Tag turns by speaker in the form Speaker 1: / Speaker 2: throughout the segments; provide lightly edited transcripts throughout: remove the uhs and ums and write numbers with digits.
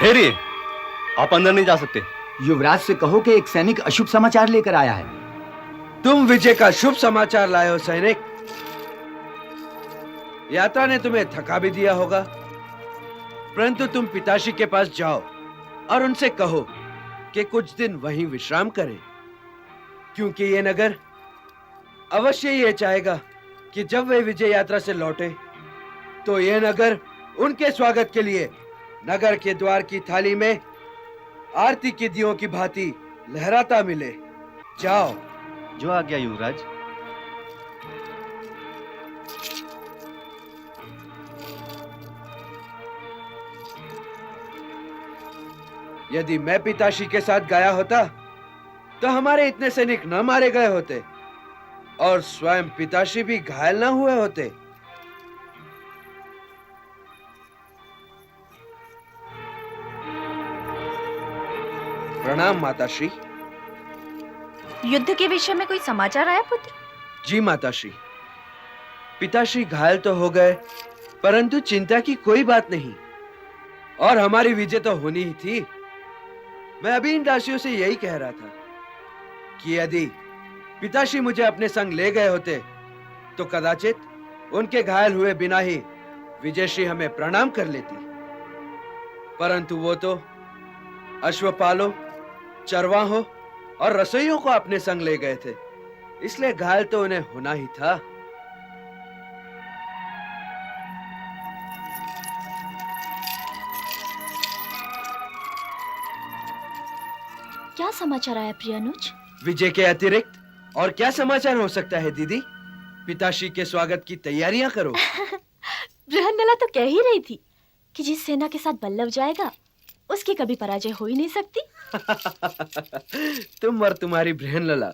Speaker 1: ठहरिए, आप अंदर नहीं जा सकते।
Speaker 2: युवराज से कहो कि एक सैनिक अशुभ समाचार लेकर आया है।
Speaker 3: तुम विजय का शुभ समाचार लाए हो सैनिक। यात्रा ने तुम्हें थका भी दिया होगा, परंतु तुम पिताश्री के पास जाओ और उनसे कहो कि कुछ दिन वहीं विश्राम करें, क्योंकि ये नगर अवश्य ये चाहेगा कि जब वे विजय यात्रा से लौटे तो ये नगर उनके स्वागत के लिए नगर के द्वार की थाली में आरती के दियों की भांति लहराता मिले। जाओ।
Speaker 1: जो आ गया युवराज।
Speaker 3: यदि मैं पिताश्री के साथ गया होता तो हमारे इतने सैनिक न मारे गए होते और स्वयं पिताश्री भी घायल न हुए होते। प्रणाम माताश्री।
Speaker 4: युद्ध के विषय में कोई समाचार आया पुत्र?
Speaker 3: जी माताश्री, पिताश्री घायल तो हो गए, परंतु चिंता की कोई बात नहीं और हमारी विजय तो होनी ही थी। मैं अभी इन दासियों से यही कह रहा था कि यदि पिताश्री मुझे अपने संग ले गए होते तो कदाचित उनके घायल हुए बिना ही विजयश्री हमें प्रणाम कर लेती, परंतु वो तो अश्वपालों, चरवाहों और रसोइयों को अपने संग ले गए थे, इसलिए घायल तो उन्हें होना ही था।
Speaker 4: क्या समाचार आया प्रियानुज?
Speaker 3: विजय के अतिरिक्त और क्या समाचार हो सकता है दीदी? पिताश्री के स्वागत की तैयारियां करो।
Speaker 4: बृहन्नला तो कह ही रही थी कि जिस सेना के साथ बल्लभ जाएगा उसकी कभी पराजय हो ही नहीं सकती।
Speaker 3: तुम और तुम्हारी बृहन्नला।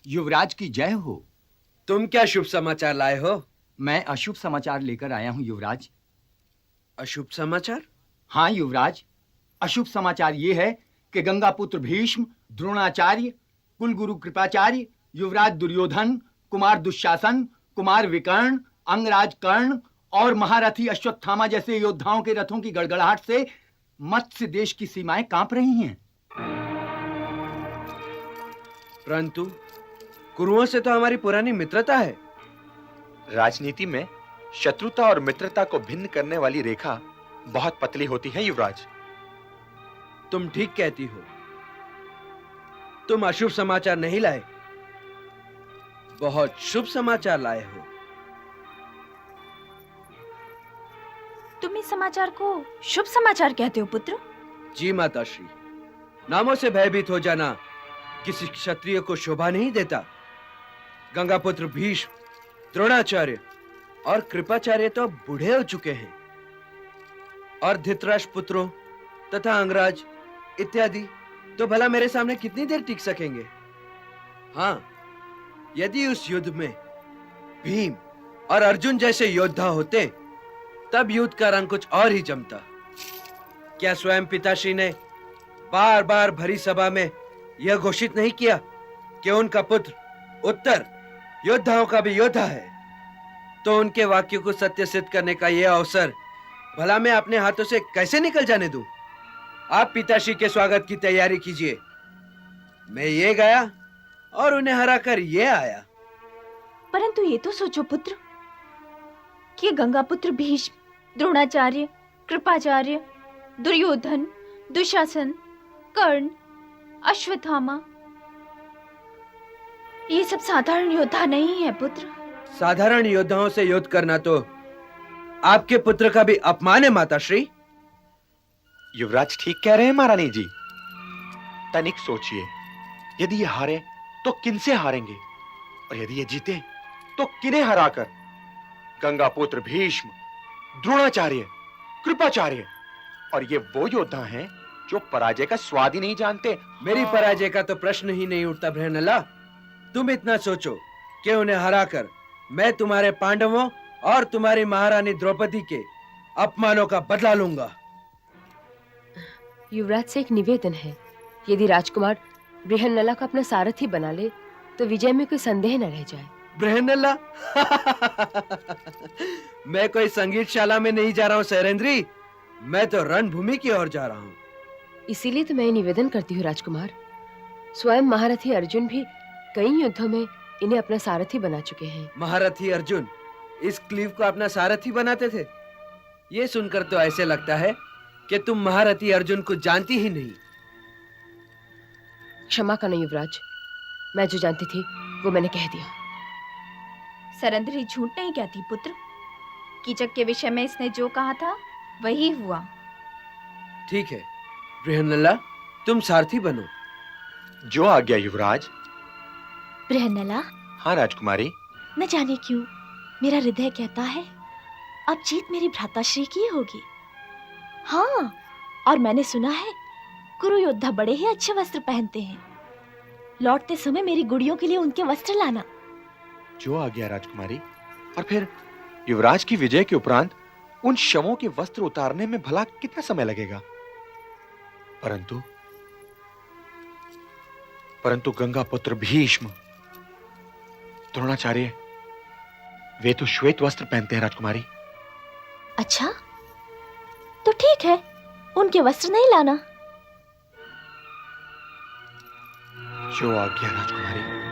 Speaker 2: युवराज की जय हो।
Speaker 3: तुम क्या शुभ समाचार लाए हो?
Speaker 2: मैं अशुभ समाचार लेकर आया हूं युवराज।
Speaker 3: अशुभ समाचार?
Speaker 2: हाँ युवराज, अशुभ समाचार ये है कि गंगा पुत्र भीष्म, द्रोणाचार्य, कुलगुरु कृपाचार्य, युवराज दुर्योधन, कुमार दुशासन, कुमार विकर्ण, अंगराज कर्ण और महारथी अश्वत्थामा जैसे योद्धाओं के रथों की गड़गड़ाहट से मत्स्य देश की सीमाएं कांप रही हैं।
Speaker 3: परंतु कुरुओं से तो हमारी पुरानी मित्रता है।
Speaker 5: राजनीति में शत्रुता और मित्रता को भिन्न करने वाली रेखा बहुत पतली होती है युवराज।
Speaker 3: तुम ठीक कहती हो। तुम अशुभ समाचार नहीं लाए, बहुत शुभ समाचार लाए हो।
Speaker 4: तुम इस समाचार को शुभ समाचार कहते हो पुत्र?
Speaker 3: जी माताश्री, नामों से भयभीत हो जाना किसी क्षत्रिय को शोभा नहीं देता। गंगापुत्र भीष्म, द्रोणाचार्य और कृपाचार्य तो बूढ़े हो चुके हैं और धृतराष्ट्र पुत्रों तथा अंगराज इत्यादि तो भला मेरे सामने कितनी देर टिक सकेंगे? हाँ, यदि उस युद्ध में भीम और अर्जुन जैसे योद्धा होते तब युद्ध का रंग कुछ और ही जमता। क्या स्वयं पिताश्री ने बार बार भरी सभा में यह घोषित नहीं किया कि उनका पुत्र उत्तर योद्धाओं का भी योद्धा है? तो उनके वाक्यों को सत्य सिद्ध करने का यह अवसर भला मैं अपने हाथों से कैसे निकल जाने दूं? आप पिताश्री के स्वागत की तैयारी कीजिए। मैं ये गया और उन्हें हराकर ये आया।
Speaker 4: परंतु ये तो सोचो पुत्र कि गंगापुत्र भीष्म, द्रोणाचार्य, कृपाचार्य, दुर्योधन, दुशासन, कर्ण, अश्वत्थामा ये सब साधारण योद्धा नहीं है पुत्र।
Speaker 3: साधारण योद्धाओं से युद्ध करना तो आपके पुत्र का भी अपमान है माताश्री।
Speaker 5: युवराज ठीक कह रहे हैं महारानी जी। तनिक सोचिए, यदि ये हारे तो किनसे हारेंगे और यदि ये जीते तो किन्हें हराकर? गंगापुत्र भीष्म, द्रोणाचार्य, कृपाचार्य और ये वो योद्धा हैं जो पराजय का स्वाद ही नहीं जानते।
Speaker 3: मेरी पराजय का तो प्रश्न ही नहीं उठता बृहन्नला। तुम इतना सोचो कि उन्हें हराकर मैं तुम्हारे पांडवों और तुम्हारी महारानी द्रौपदी के अपमानों का बदला लूंगा।
Speaker 6: युवराज से एक निवेदन है, यदि राजकुमार बृहन्नला को अपना सारथी बना ले तो विजय में कोई संदेह न रह जाए।
Speaker 3: बृहन्नला मैं कोई संगीतशाला में नहीं जा रहा हूँ शैलेंद्री, मैं तो रणभूमि की ओर जा रहा हूँ।
Speaker 6: इसीलिए तो मैं निवेदन करती हूँ राजकुमार, स्वयं महारथी अर्जुन भी कई युद्धों में इन्हें अपना सारथी बना चुके हैं।
Speaker 3: महारथी अर्जुन इस क्लीव को अपना सारथी बनाते थे? ये सुनकर तो ऐसे लगता है कि तुम महारथी अर्जुन को जानती ही नहीं।
Speaker 6: क्षमा करना युवराज, मैं जो जानती थी वो मैंने कह दिया।
Speaker 7: सरंद्री झूठ नहीं कहती पुत्र। कीचक के विषय में इसने जो कहा था वही हुआ।
Speaker 3: ठीक है बृहन्नला, तुम सारथी बनो।
Speaker 5: जो आज्ञा युवराज।
Speaker 4: बृहन्नला,
Speaker 5: हाँ राजकुमारी।
Speaker 4: न जाने क्यों मेरा हृदय कहता है अब जीत मेरी भ्राताश्री की होगी। हाँ, और मैंने सुना है कुरु योद्धा बड़े ही अच्छे वस्त्र पहनते हैं। लौटते समय मेरी गुड़ियों के लिए उनके वस्त्र लाना।
Speaker 5: जो आज्ञा राजकुमारी। और फिर युवराज की विजय के उपरांत उन शवों के वस्त्र उतारने में भला कितना समय लगेगा? परंतु गंगा पुत्र भीष्म, द्रोणाचार्य, वे तो श्वेत वस्त्र पहनते हैं राजकुमारी।
Speaker 4: अच्छा, तो ठीक है, उनके वस्त्र नहीं लाना।
Speaker 5: जो आज्ञा राजकुमारी।